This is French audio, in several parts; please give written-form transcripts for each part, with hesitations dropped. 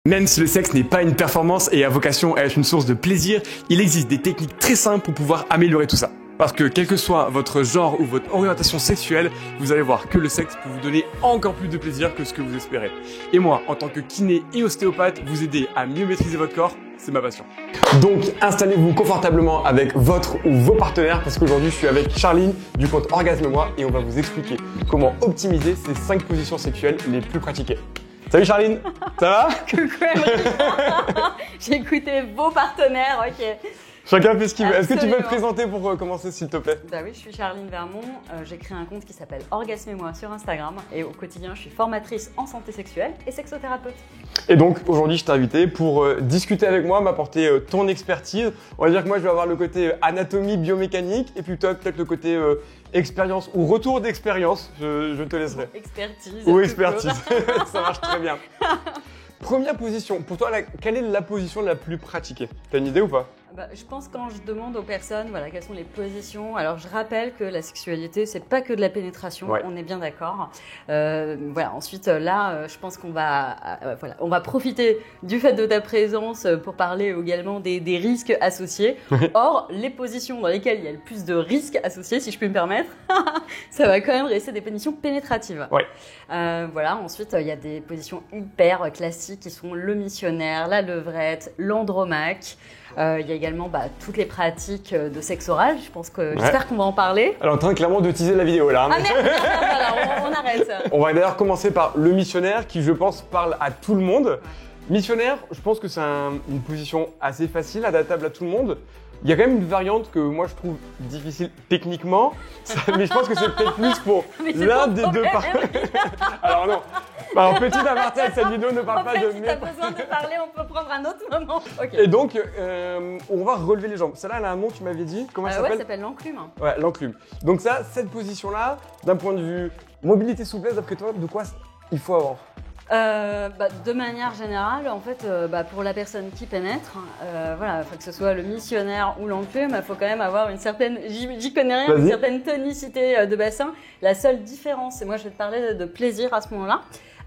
Même si le sexe n'est pas une performance et a vocation à être une source de plaisir, il existe des techniques très simples pour pouvoir améliorer tout ça. Parce que quel que soit votre genre ou votre orientation sexuelle, vous allez voir que le sexe peut vous donner encore plus de plaisir que ce que vous espérez. Et moi, en tant que kiné et ostéopathe, vous aider à mieux maîtriser votre corps, c'est ma passion. Donc installez-vous confortablement avec votre ou vos partenaires parce qu'aujourd'hui je suis avec Charline du compte Orgasme Moi et on va vous expliquer comment optimiser ces 5 positions sexuelles les plus pratiquées. Salut Charline, ça va? Coucou Emric. J'ai écouté vos partenaires, ok. Chacun fait ce qu'il veut. Est-ce que tu peux te Absolument. présenter pour commencer s'il te plaît? Bah oui, je suis Charline Vermont, j'ai créé un compte qui s'appelle Orgasme Moi sur Instagram et au quotidien je suis formatrice en santé sexuelle et sexothérapeute. Et donc aujourd'hui je t'ai invité pour discuter avec moi, m'apporter ton expertise. On va dire que moi je vais avoir le côté anatomie, biomécanique et puis toi peut-être le côté expérience ou retour d'expérience, je te laisserai. Expertise. Ou expertise, ça marche très bien. Première position, pour toi quelle est la position la plus pratiquée? T'as une idée ou pas? Bah, je pense quand je demande aux personnes voilà, quelles sont les positions, alors je rappelle que la sexualité c'est pas que de la pénétration, Ouais. on est bien d'accord. Voilà, ensuite là je pense qu'on va, voilà, on va profiter du fait de ta présence pour parler également des risques associés. Or, les positions dans lesquelles il y a le plus de risques associés, si je puis me permettre, ça va quand même rester des positions pénétratives. Ouais. Voilà, ensuite il y a des positions hyper classiques qui sont le missionnaire, la levrette, l'andromaque. Il y a également toutes les pratiques de sexe oral. Je pense que j'espère qu'on va en parler. Elle est en train clairement de teaser la vidéo là. Ah merde, voilà, on arrête. On va d'ailleurs commencer par le missionnaire qui je pense parle à tout le monde. Missionnaire, je pense que c'est une position assez facile, adaptable à tout le monde. Il y a quand même une variante que moi je trouve difficile techniquement, mais je pense que c'est peut-être plus pour l'un des deux partenaires. Alors non. Alors petit aparté avec cette vidéo ne parle pas de si t'as besoin de parler, on peut prendre un autre moment. Okay. Et donc, on va relever les jambes. Celle-là, elle a un nom, tu m'avais dit. Comment ça ouais, s'appelle? ça s'appelle l'enclume. Ouais, l'enclume. Donc ça, cette position-là, d'un point de vue mobilité souplesse, d'après toi, de quoi il faut avoir? De manière générale, en fait, pour la personne qui pénètre, voilà, que ce soit le missionnaire ou l'enclume, il faut quand même avoir une certaine, j'y connais rien, une certaine tonicité de bassin. La seule différence, et moi je vais te parler de plaisir à ce moment-là.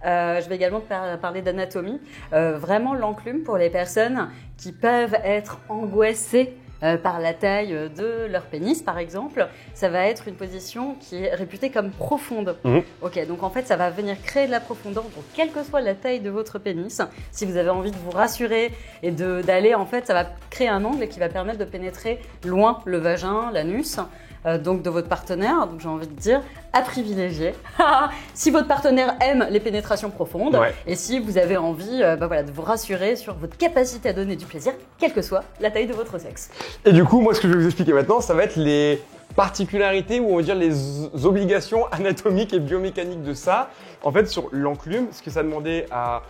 Je vais également te parler d'anatomie. Vraiment l'enclume pour les personnes qui peuvent être angoissées par la taille de leur pénis par exemple, ça va être une position qui est réputée comme profonde. Ok, donc en fait ça va venir créer de la profondeur pour quelle que soit la taille de votre pénis. Si vous avez envie de vous rassurer et d'aller en fait, ça va créer un angle qui va permettre de pénétrer loin le vagin, l'anus. Donc de votre partenaire, donc j'ai envie de dire à privilégier. Si votre partenaire aime les pénétrations profondes et si vous avez envie voilà, de vous rassurer sur votre capacité à donner du plaisir, quelle que soit la taille de votre sexe. Et du coup, moi ce que je vais vous expliquer maintenant, ça va être les particularités ou on va dire les obligations anatomiques et biomécaniques de ça. En fait, sur l'enclume, ce que ça demandait à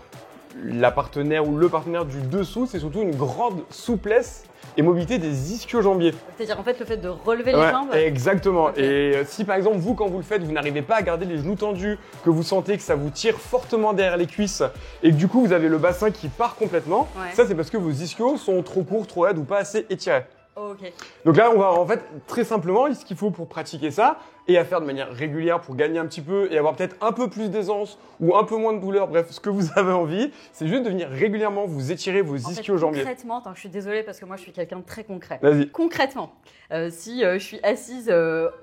la partenaire ou le partenaire du dessous, c'est surtout une grande souplesse et mobilité des ischio-jambiers. C'est-à-dire en fait le fait de relever les jambes. Exactement. Okay. Et si par exemple vous quand vous le faites, vous n'arrivez pas à garder les genoux tendus, que vous sentez que ça vous tire fortement derrière les cuisses et que du coup vous avez le bassin qui part complètement, ça c'est parce que vos ischios sont trop courts, trop raides ou pas assez étirés. Ok. Donc là on va en fait très simplement ce qu'il faut pour pratiquer ça et à faire de manière régulière pour gagner un petit peu et avoir peut-être un peu plus d'aisance ou un peu moins de douleur, bref, ce que vous avez envie, c'est juste de venir régulièrement vous étirer vos ischio-jambiers. Concrètement, je suis désolée parce que moi je suis quelqu'un de très concret. Vas-y. Concrètement, si je suis assise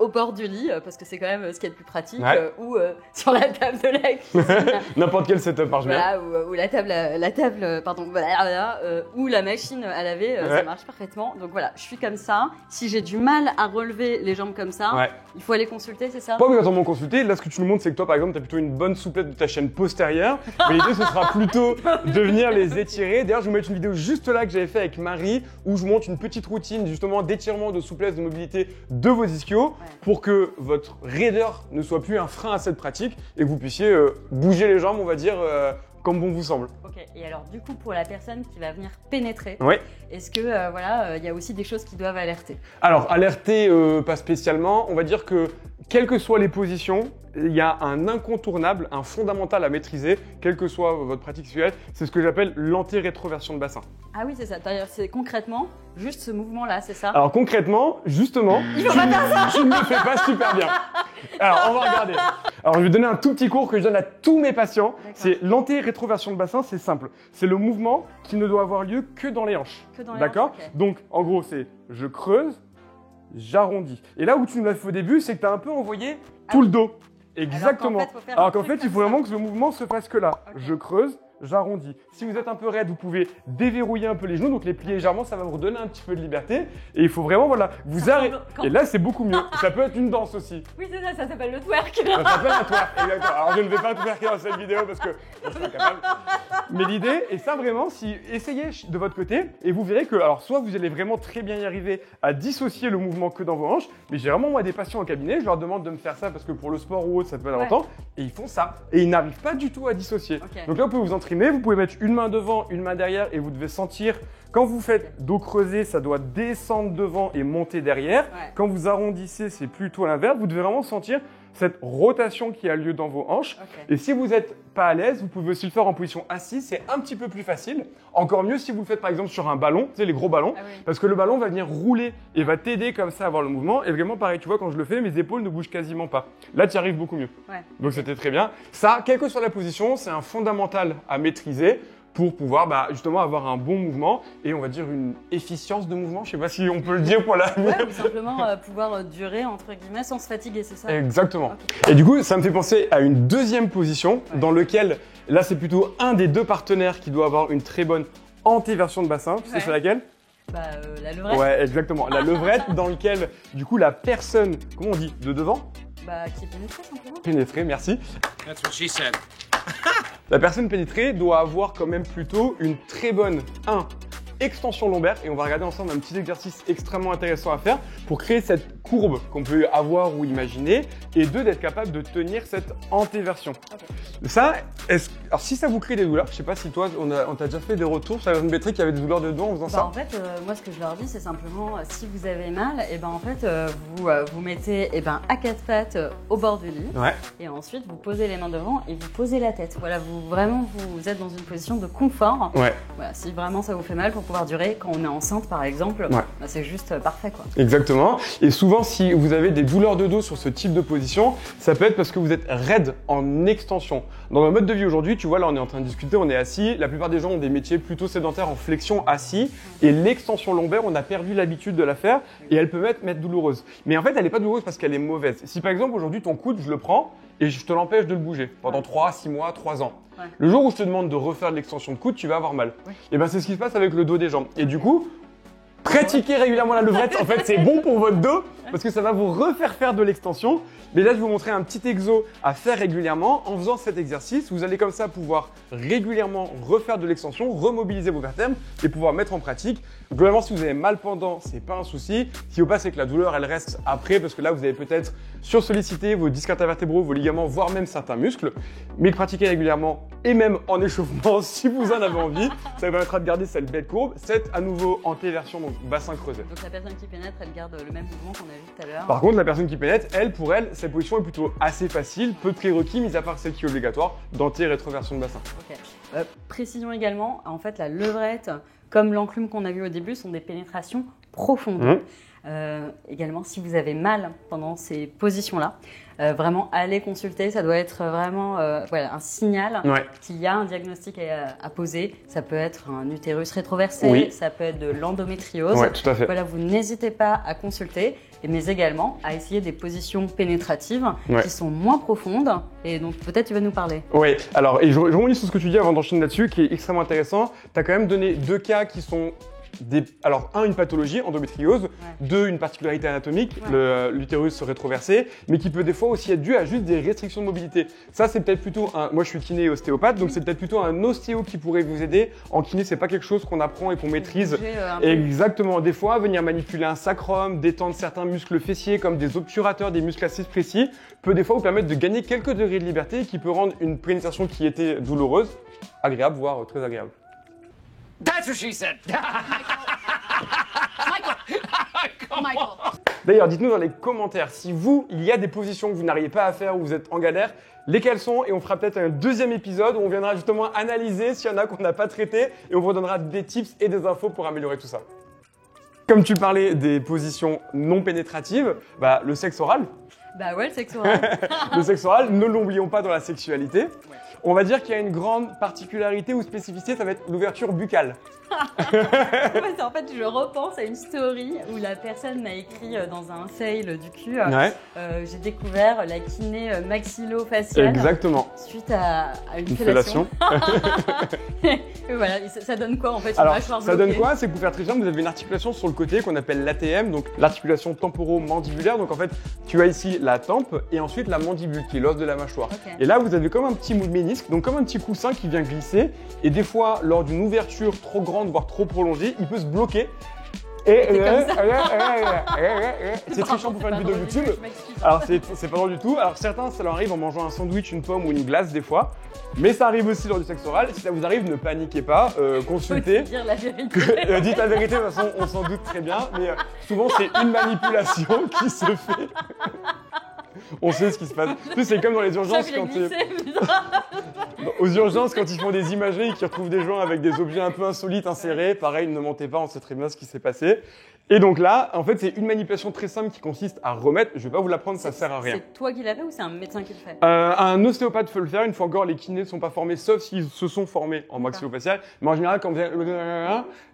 au bord du lit, parce que c'est quand même ce qui est le plus pratique, ou sur la table de la cuisine. N'importe quel setup marche bien. Voilà, ou la table, pardon, ou la machine à laver, ça marche parfaitement. Donc voilà, je suis comme ça. Si j'ai du mal à relever les jambes comme ça, il faut aller consulter, c'est ça? Pas obligatoirement consulter. Là, ce que tu nous montres, c'est que toi, par exemple, tu as plutôt une bonne souplesse de ta chaîne postérieure. Mais l'idée, ce sera plutôt de venir les étirer. D'ailleurs, je vais vous mettre une vidéo juste là que j'avais fait avec Marie où je vous montre une petite routine justement d'étirement, de souplesse, de mobilité de vos ischios pour que votre raideur ne soit plus un frein à cette pratique et que vous puissiez bouger les jambes, on va dire, comme bon vous semble. Ok, et alors du coup pour la personne qui va venir pénétrer, est-ce que il y a aussi des choses qui doivent alerter? Alors alerter pas spécialement, on va dire que quelles que soient les positions, il y a un incontournable, un fondamental à maîtriser, quelle que soit votre pratique sexuelle, c'est ce que j'appelle l'anti-rétroversion de bassin. Ah oui, c'est ça. C'est concrètement juste ce mouvement-là, c'est ça? Alors concrètement, justement, tu ne le fais pas super bien. Alors on va regarder. Alors je vais donner un tout petit cours que je donne à tous mes patients. C'est l'anti-rétroversion de bassin, c'est simple. C'est le mouvement qui ne doit avoir lieu que dans les hanches. D'accord? Okay. Donc en gros, c'est je creuse, j'arrondis. Et là où tu nous l'as fait au début, c'est que tu as un peu envoyé tout le dos. Exactement. Alors qu'en fait, il faut vraiment que le mouvement se fasse que là. Okay. Je creuse, j'arrondis. Si vous êtes un peu raide, vous pouvez déverrouiller un peu les genoux, donc les plier légèrement, ça va vous redonner un petit peu de liberté. Et il faut vraiment, voilà, vous arrêter. Et là, c'est beaucoup mieux. Ça peut être une danse aussi. Oui, c'est ça, ça s'appelle le twerk. Ça s'appelle un twerk, exactement. Alors, je ne vais pas twerker dans cette vidéo parce que je suis incapable. Mais l'idée, et ça vraiment, essayez de votre côté, et vous verrez que, alors, soit vous allez vraiment très bien y arriver à dissocier le mouvement que dans vos hanches, mais j'ai vraiment, moi, des patients en cabinet, je leur demande de me faire ça parce que pour le sport ou autre, ça peut être longtemps, et ils font ça. Et ils n'arrivent pas du tout à dissocier. Okay. Donc là, vous pouvez vous entraîner, vous pouvez mettre une main devant, une main derrière, et vous devez sentir, quand vous faites dos creusé, ça doit descendre devant et monter derrière. Ouais. Quand vous arrondissez, c'est plutôt à l'inverse. Vous devez vraiment sentir cette rotation qui a lieu dans vos hanches. Okay. Et si vous n'êtes pas à l'aise, vous pouvez aussi le faire en position assise, c'est un petit peu plus facile. Encore mieux si vous le faites par exemple sur un ballon, tu sais les gros ballons, parce que le ballon va venir rouler et va t'aider comme ça à avoir le mouvement. Et vraiment pareil, tu vois, quand je le fais, mes épaules ne bougent quasiment pas. Là, tu y arrives beaucoup mieux. Ouais. Donc c'était très bien. Ça, quelle que soit la position, c'est un fondamental à maîtriser pour pouvoir justement avoir un bon mouvement et on va dire une efficience de mouvement. Je sais pas si on peut le dire pour la... Ouais, ou simplement pouvoir durer entre guillemets sans se fatiguer, c'est ça? Exactement. Okay. Et du coup, ça me fait penser à une deuxième position dans laquelle, là c'est plutôt un des deux partenaires qui doit avoir une très bonne antéversion de bassin. Tu sais c'est laquelle? La levrette. Ouais, exactement. La levrette dans laquelle, du coup, la personne, comment on dit, de devant? Qui est pénétrée simplement. Pénétrée, merci. That's what she said. La personne pénétrée doit avoir quand même plutôt une très bonne extension lombaire et on va regarder ensemble un petit exercice extrêmement intéressant à faire pour créer cette courbe qu'on peut avoir ou imaginer et d'être capable de tenir cette antéversion. Okay. Ça, alors si ça vous crée des douleurs, je sais pas si toi on t'a déjà fait des retours sur la personne pénétrée qui avait des douleurs de dos en faisant ça. En fait, moi ce que je leur dis c'est simplement si vous avez mal, et en fait vous mettez à quatre pattes au bord du lit et ensuite vous posez les mains devant et vous posez la tête. Voilà, vous êtes dans une position de confort. Ouais. Voilà, si vraiment ça vous fait mal pour pouvoir durer quand on est enceinte par exemple, c'est juste parfait quoi. Exactement. Et souvent si vous avez des douleurs de dos sur ce type de position, ça peut être parce que vous êtes raide en extension. Dans notre mode de vie aujourd'hui, tu vois là on est en train de discuter, on est assis, la plupart des gens ont des métiers plutôt sédentaires en flexion assis et l'extension lombaire on a perdu l'habitude de la faire et elle peut être douloureuse. Mais en fait elle n'est pas douloureuse parce qu'elle est mauvaise. Si par exemple aujourd'hui ton coude je le prends et je te l'empêche de le bouger pendant 3, 6 mois, 3 ans. Ouais. Le jour où je te demande de refaire de l'extension de coude, tu vas avoir mal. Oui. Et c'est ce qui se passe avec le dos des jambes. Et du coup, pratiquez régulièrement la levrette. En fait, c'est bon pour votre dos parce que ça va vous refaire faire de l'extension. Mais là, je vais vous montrer un petit exo à faire régulièrement. En faisant cet exercice, vous allez comme ça pouvoir régulièrement refaire de l'extension, remobiliser vos vertèbres et pouvoir mettre en pratique. Globalement, si vous avez mal pendant, c'est pas un souci. Ce qu'il faut pas, c'est que la douleur, elle reste après parce que là, vous avez peut-être sursollicité vos disques intervertébraux, vos ligaments, voire même certains muscles. Mais pratiquez régulièrement et même en échauffement si vous en avez envie. Ça vous permettra de garder cette belle courbe. C'est à nouveau antéversion, donc bassin creusé. Donc la personne qui pénètre, elle garde le même mouvement qu'on a vu tout à l'heure. Par contre, la personne qui pénètre, pour elle, cette position est plutôt assez facile, peu de prérequis, mis à part celle qui est obligatoire, d'anté-rétroversion de bassin. Ok. Précision également, en fait, la levrette, comme l'enclume qu'on a vu au début, sont des pénétrations profondes. Également, si vous avez mal pendant ces positions-là, vraiment allez consulter, ça doit être vraiment un signal qu'il y a un diagnostic à poser. Ça peut être un utérus rétroversé, ça peut être de l'endométriose. Ouais, tout à fait. Voilà, vous n'hésitez pas à consulter, mais également à essayer des positions pénétratives qui sont moins profondes. Et donc peut-être tu vas nous parler. Oui, alors et je rebondis sur ce que tu dis avant d'enchaîner là-dessus, qui est extrêmement intéressant. Tu as quand même donné deux cas qui sont alors, une pathologie, endométriose, une particularité anatomique, l'utérus rétroversé, mais qui peut des fois aussi être dû à juste des restrictions de mobilité. Ça, c'est peut-être plutôt moi je suis kiné et ostéopathe, donc c'est peut-être plutôt un ostéo qui pourrait vous aider. En kiné, c'est pas quelque chose qu'on apprend et qu'on maîtrise. Exactement. Des fois, venir manipuler un sacrum, détendre certains muscles fessiers comme des obturateurs, des muscles assez précis, peut des fois vous permettre de gagner quelques degrés de liberté et qui peut rendre une pénétration qui était douloureuse, agréable, voire très agréable. That's what she said. Michael. D'ailleurs, dites-nous dans les commentaires si vous, il y a des positions que vous n'arrivez pas à faire ou vous êtes en galère, lesquelles sont, et on fera peut-être un deuxième épisode où on viendra justement analyser s'il y en a qu'on n'a pas traité et on vous donnera des tips et des infos pour améliorer tout ça. Comme tu parlais des positions non pénétratives, bah, le sexe oral. Bah ouais, le sexe oral. Le sexe oral, ne l'oublions pas dans la sexualité. Ouais. On va dire qu'il y a une grande particularité ou spécificité, ça va être l'ouverture buccale. En fait, je repense à une story où la personne m'a écrit dans un fail du cul. Ouais. J'ai découvert la kiné maxillo-faciale. Exactement. Suite à une fellation. Et voilà, ça donne quoi en fait? Alors, ça donne quoi? C'est que pour faire très simple, vous avez une articulation sur le côté qu'on appelle l'ATM, donc l'articulation temporo-mandibulaire. Donc en fait, tu as ici la tempe et ensuite la mandibule qui est l'os de la mâchoire. Okay. Et là, vous avez comme un petit ménisque, donc comme un petit coussin qui vient glisser. Et des fois, lors d'une ouverture trop grande, voire trop prolongée, il peut se bloquer. Et c'est très chiant pour faire une vidéo YouTube. Alors c'est pas drôle du tout. Alors certains, ça leur arrive en mangeant un sandwich, une pomme ou une glace des fois. Mais ça arrive aussi lors du sexe oral. Si ça vous arrive, ne paniquez pas, consultez. Faut dire la vérité. Dites la vérité, de toute façon, on s'en doute très bien. Mais souvent, c'est une manipulation qui se fait. On sait ce qui se passe. C'est comme dans les urgences aux urgences, quand ils font des imageries et qu'ils retrouvent des gens avec des objets un peu insolites insérés, pareil, ne mentez pas, on sait très bien ce qui s'est passé. Et donc là, en fait, c'est une manipulation très simple qui consiste à remettre. Je vais pas vous l'apprendre, ça sert à rien. C'est toi qui l'as fait ou c'est un médecin qui le fait? Un ostéopathe peut le faire. Une fois encore, les kinés ne sont pas formés, sauf s'ils se sont formés en maxillofacial. Mais en général, quand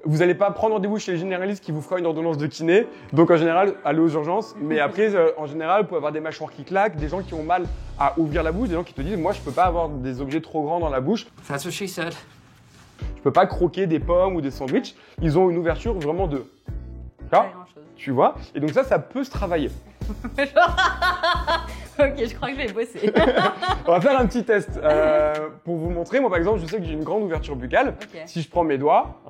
vous n'allez pas prendre rendez-vous chez le généraliste qui vous fera une ordonnance de kiné. Donc en général, allez aux urgences. Mais après, en général, vous pouvez avoir des mâchoires qui claquent, des gens qui ont mal à ouvrir la bouche, des gens qui te disent, moi, je peux pas avoir des objets trop grands dans la bouche. That's what she said. Je peux pas croquer des pommes ou des sandwichs. Ils ont une ouverture vraiment de tu vois, et donc ça peut se travailler. Ok, je crois que je vais bosser. On va faire un petit test pour vous montrer. Moi, par exemple, je sais que j'ai une grande ouverture buccale. Okay. Si je prends mes doigts,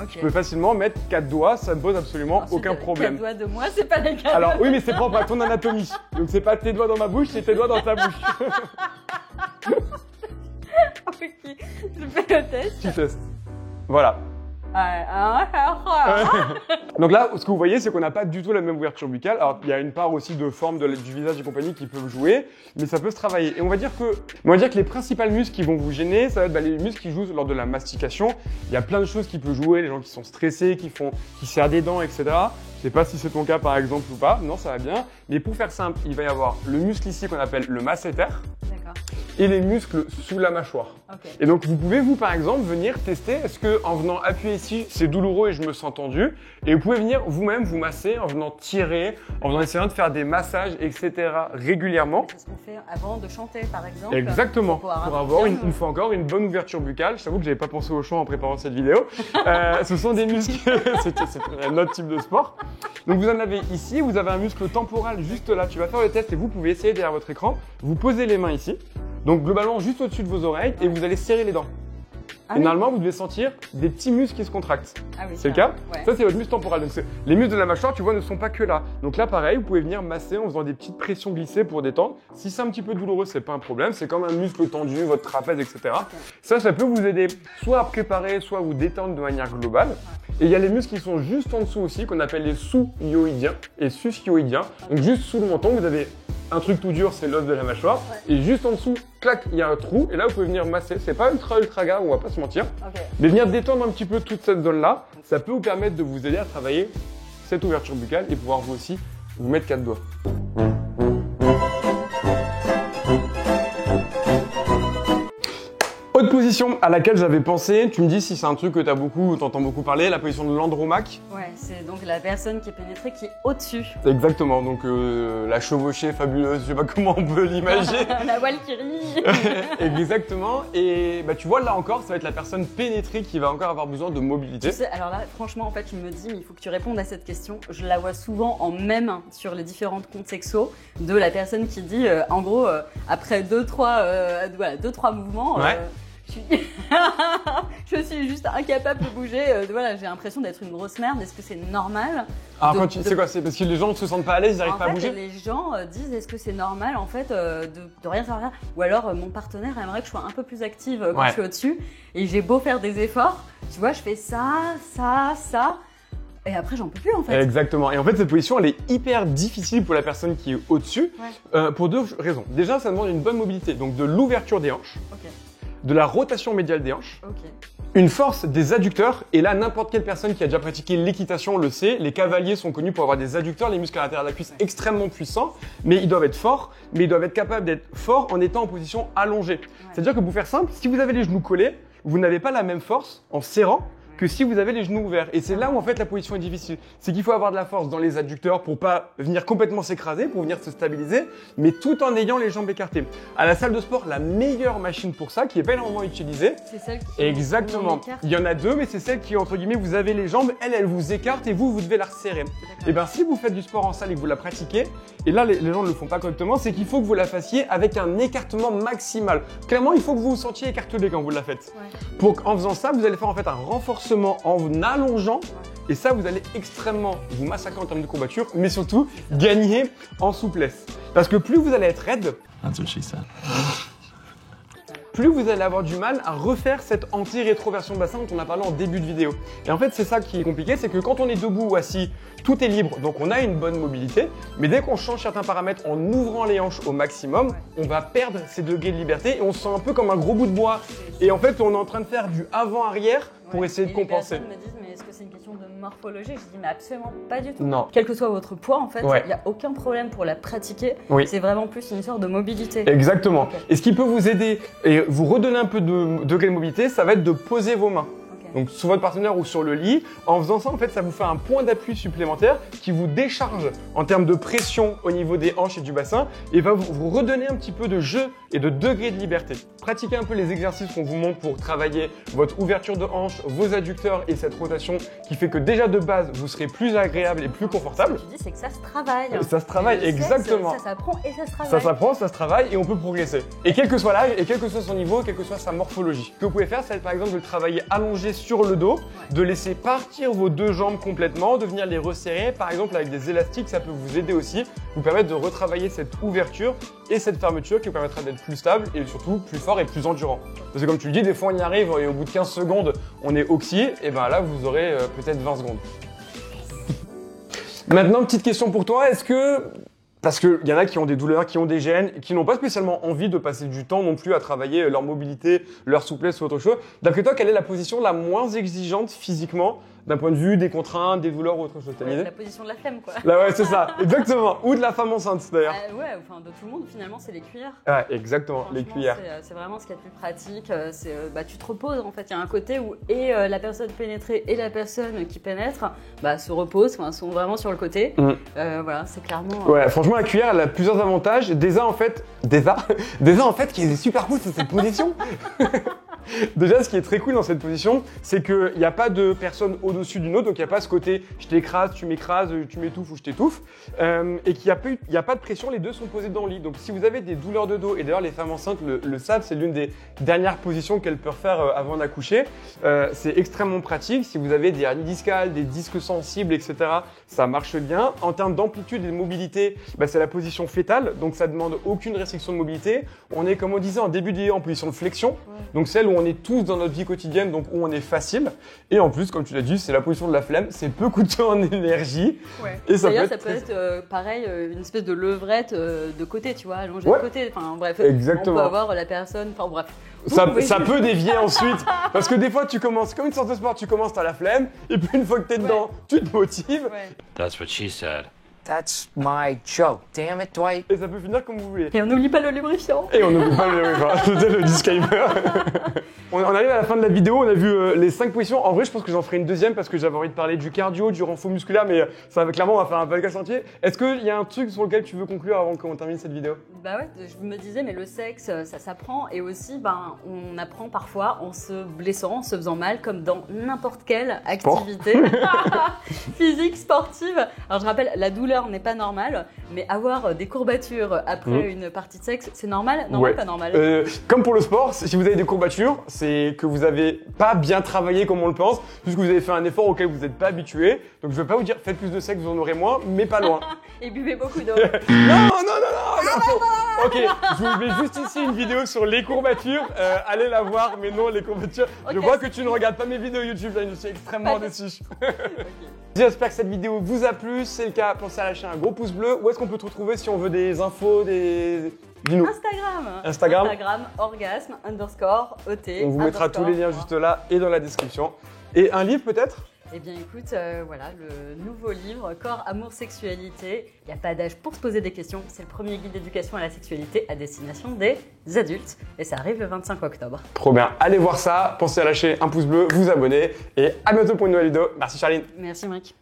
je peux facilement mettre 4 doigts, ça ne pose absolument aucun problème. 4 doigts de moi, c'est pas les 4. Alors oui, mais c'est propre à ton anatomie. Donc c'est pas tes doigts dans ma bouche, c'est tes doigts dans ta bouche. Ok, je fais le test. Tu testes. Voilà. Donc là, ce que vous voyez, c'est qu'on n'a pas du tout la même ouverture buccale. Alors, il y a une part aussi de forme du visage et compagnie qui peuvent jouer, mais ça peut se travailler. Et on va dire que les principales muscles qui vont vous gêner, ça va être les muscles qui jouent lors de la mastication. Il y a plein de choses qui peuvent jouer, les gens qui sont stressés, qui serrent des dents, etc. Je sais pas si c'est ton cas par exemple ou pas. Non, ça va bien. Mais pour faire simple, il va y avoir le muscle ici qu'on appelle le masséter. Et les muscles sous la mâchoire. Okay. Et donc vous pouvez par exemple venir tester, est-ce que en venant appuyer ici c'est douloureux et je me sens tendu, et vous pouvez venir vous-même vous masser en venant tirer, en venant essayant de faire des massages, etc. régulièrement. C'est ce qu'on fait avant de chanter par exemple. Exactement, pour avoir une fois encore une bonne ouverture buccale. Je t'avoue que j'avais pas pensé au chant en préparant cette vidéo. Ce sont des muscles, c'est un autre type de sport. Donc vous en avez ici, vous avez un muscle temporal juste là, tu vas faire le test et vous pouvez essayer derrière votre écran, vous posez les mains ici. Donc globalement juste au-dessus de vos oreilles et vous allez serrer les dents. Et normalement vous devez sentir des petits muscles qui se contractent. C'est le cas? Ça c'est votre muscle temporal. Donc les muscles de la mâchoire, tu vois, ne sont pas que là. Donc là pareil, vous pouvez venir masser en faisant des petites pressions glissées pour détendre. Si c'est un petit peu douloureux, c'est pas un problème. C'est comme un muscle tendu, votre trapèze, etc. Ça peut vous aider soit à préparer, soit à vous détendre de manière globale. Et il y a les muscles qui sont juste en dessous aussi, qu'on appelle les sous-hyoïdiens et sus-hyoïdiens. Donc juste sous le menton, vous avez un truc tout dur, c'est l'os de la mâchoire. Et juste en dessous, clac, il y a un trou. Et là, vous pouvez venir masser. C'est pas ultra grave, on va pas se mentir. Mais venir détendre un petit peu toute cette zone-là, ça peut vous permettre de vous aider à travailler cette ouverture buccale et pouvoir vous aussi vous mettre 4 doigts. Autre position à laquelle j'avais pensé, tu me dis si c'est un truc que tu entends beaucoup parler, la position de l'andromaque. Ouais, c'est donc la personne qui est pénétrée qui est au-dessus. Exactement, donc la chevauchée fabuleuse, je sais pas comment on peut l'imaginer. La Valkyrie. Exactement, et tu vois là encore, ça va être la personne pénétrée qui va encore avoir besoin de mobilité. Tu sais, alors là, franchement, en fait, je me dis, mais il faut que tu répondes à cette question. Je la vois souvent en mème sur les différentes comptes sexos de la personne qui dit, en gros, après 2-3 mouvements, je suis juste incapable de bouger. J'ai l'impression d'être une grosse merde. Est-ce que c'est normal? Alors c'est quoi? C'est parce que les gens ne se sentent pas à l'aise, ils n'arrivent pas à bouger? Les gens disent est-ce que c'est normal en fait de rien faire? Ou alors mon partenaire aimerait que je sois un peu plus active quand je suis au-dessus. Et j'ai beau faire des efforts, tu vois, je fais ça. Et après, j'en peux plus en fait. Exactement. Et en fait, cette position, elle est hyper difficile pour la personne qui est au-dessus, pour deux raisons. Déjà, ça demande une bonne mobilité, donc de l'ouverture des hanches, de la rotation médiale des hanches, une force des adducteurs, et là, n'importe quelle personne qui a déjà pratiqué l'équitation le sait, les cavaliers sont connus pour avoir des adducteurs, les muscles à l'intérieur de la cuisse extrêmement puissants, mais ils doivent être forts, mais ils doivent être capables d'être forts en étant en position allongée. C'est-à-dire que pour faire simple, si vous avez les genoux collés, vous n'avez pas la même force en serrant que si vous avez les genoux ouverts. Et c'est là où en fait la position est difficile. C'est qu'il faut avoir de la force dans les adducteurs pour pas venir complètement s'écraser, pour venir se stabiliser, mais tout en ayant les jambes écartées. À la salle de sport, la meilleure machine pour ça, qui est pas énormément utilisée. C'est celle qui exactement. Il y en a deux, mais c'est celle qui, entre guillemets, vous avez les jambes, elle vous écarte et vous devez la resserrer. Et bien si vous faites du sport en salle et que vous la pratiquez, et là les gens ne le font pas correctement, c'est qu'il faut que vous la fassiez avec un écartement maximal. Clairement, il faut que vous vous sentiez écartelé quand vous la faites. En faisant ça, vous allez faire en fait un renforcement en vous allongeant, et ça vous allez extrêmement vous massacrer en termes de courbature, mais surtout gagner en souplesse. Parce que plus vous allez être raide, plus vous allez avoir du mal à refaire cette anti-rétroversion de bassin dont on a parlé en début de vidéo. Et en fait, c'est ça qui est compliqué, c'est que quand on est debout ou assis, tout est libre, donc on a une bonne mobilité, mais dès qu'on change certains paramètres en ouvrant les hanches au maximum, on va perdre ces degrés de liberté et on se sent un peu comme un gros bout de bois. Et en fait, on est en train de faire du avant-arrière pour essayer de compenser. Les personnes me disent, mais est-ce que c'est une question de morphologie? Je dis, mais absolument pas du tout. Non. Quel que soit votre poids, en fait, il n'y a aucun problème pour la pratiquer. C'est vraiment plus une histoire de mobilité. Exactement. Et ce qui peut vous aider et vous redonner un peu de degré de mobilité, ça va être de poser vos mains. Donc sur votre partenaire ou sur le lit. En faisant ça, en fait, ça vous fait un point d'appui supplémentaire qui vous décharge en termes de pression au niveau des hanches et du bassin et va vous redonner un petit peu de jeu et de degré de liberté. Pratiquez un peu les exercices qu'on vous montre pour travailler votre ouverture de hanche, vos adducteurs et cette rotation qui fait que déjà de base, vous serez plus agréable et plus confortable. Ce que tu dis, c'est que ça se travaille. Ça se travaille, exactement. Ça s'apprend et ça se travaille. Ça s'apprend, ça se travaille et on peut progresser. Et quel que soit l'âge et quel que soit son niveau, quelle que soit sa morphologie. Ce que vous pouvez faire, c'est par exemple de le travailler allongé sur le dos, de laisser partir vos deux jambes complètement, de venir les resserrer. Par exemple, avec des élastiques, ça peut vous aider aussi, vous permettre de retravailler cette ouverture et cette fermeture qui vous permettra d'être plus stable et surtout plus fort et plus endurant. Parce que comme tu le dis, des fois on y arrive et au bout de 15 secondes, on est oxy, et ben là vous aurez peut-être 20 secondes. Maintenant, petite question pour toi, est-ce que... Parce qu'il y en a qui ont des douleurs, qui ont des gènes, qui n'ont pas spécialement envie de passer du temps non plus à travailler leur mobilité, leur souplesse ou autre chose. D'après toi, quelle est la position la moins exigeante physiquement d'un point de vue des contraintes, des douleurs ou autre chose? La position de la flemme, quoi. Là, ouais, c'est ça, exactement. Ou de la femme enceinte, d'ailleurs. Ouais, enfin, de tout le monde, finalement, c'est les cuillères. Ouais, exactement, les cuillères. C'est vraiment ce qu'il y a de plus pratique. Tu te reposes, en fait. Il y a un côté où la personne pénétrée et la personne qui pénètre se reposent, sont vraiment sur le côté. Voilà, c'est clairement... Ouais, franchement, la cuillère, elle a plusieurs avantages. Déjà, en fait, qui est super cool, c'est cette position. Déjà, ce qui est très cool dans cette position, c'est qu'il n'y a pas de personne au-dessus d'une autre, donc il n'y a pas ce côté je t'écrase, tu m'étouffes ou je t'étouffe, et qu'il n'y a pas de pression, les deux sont posés dans le lit. Donc si vous avez des douleurs de dos, et d'ailleurs les femmes enceintes le savent, c'est l'une des dernières positions qu'elles peuvent faire avant d'accoucher, c'est extrêmement pratique. Si vous avez des hernies discales, des disques sensibles, etc., ça marche bien. En termes d'amplitude et de mobilité, c'est la position fétale, donc ça ne demande aucune restriction de mobilité. On est, comme on disait en début de vidéo, en position de flexion, donc celle où on est tous dans notre vie quotidienne, donc où on est facile. Et en plus, comme tu l'as dit, c'est la position de la flemme, c'est peu coûteux en énergie. Et d'ailleurs, ça peut être pareil, une espèce de levrette de côté, tu vois, allongée de côté. Enfin bref, exactement. On peut avoir la personne, enfin bref. Ça peut dévier ensuite, parce que des fois tu commences, comme une sorte de sport, tu commences, t'as la flemme, et puis une fois que t'es dedans, tu te motives. That's what she said. That's my joke. Damn it, Dwight. Et ça peut finir comme vous voulez. Et on n'oublie pas le lubrifiant. Et on n'oublie pas le lubrifiant. C'était le disclaimer. On arrive à la fin de la vidéo, on a vu les 5 positions. En vrai, je pense que j'en ferai une deuxième parce que j'avais envie de parler du cardio, du renfort musculaire, mais ça va clairement, on va faire un podcast entier. Est-ce qu'il y a un truc sur lequel tu veux conclure avant qu'on termine cette vidéo? Bah ouais, je me disais, mais le sexe, ça s'apprend et aussi, on apprend parfois en se blessant, en se faisant mal, comme dans n'importe quelle activité physique, sportive. Alors je rappelle, la douleur douleur n'est pas normale, mais avoir des courbatures après une partie de sexe, c'est normal? Normal, pas normal? Comme pour le sport, si vous avez des courbatures, c'est que vous n'avez pas bien travaillé comme on le pense, puisque vous avez fait un effort auquel vous n'êtes pas habitué. Donc je ne vais pas vous dire faites plus de sexe, vous en aurez moins, mais pas loin. Et buvez beaucoup d'eau. Non. Ok, je vous mets juste ici une vidéo sur les courbatures. Allez la voir, mais non, les courbatures. Je vois que tu ne regardes pas mes vidéos YouTube, là, je suis extrêmement déçu. J'espère que cette vidéo vous a plu. Si c'est le cas, pensez à lâcher un gros pouce bleu. Où est-ce qu'on peut te retrouver si on veut des infos, Dis-nous. Instagram, orgasme_OT. On vous mettra tous les liens juste là et dans la description. Et un livre peut-être? Eh bien écoute, voilà, le nouveau livre, Corps, Amour, Sexualité. Il n'y a pas d'âge pour se poser des questions. C'est le premier guide d'éducation à la sexualité à destination des adultes. Et ça arrive le 25 octobre. Trop bien, allez voir ça. Pensez à lâcher un pouce bleu, vous abonner. Et à bientôt pour une nouvelle vidéo. Merci Charline. Merci Mike.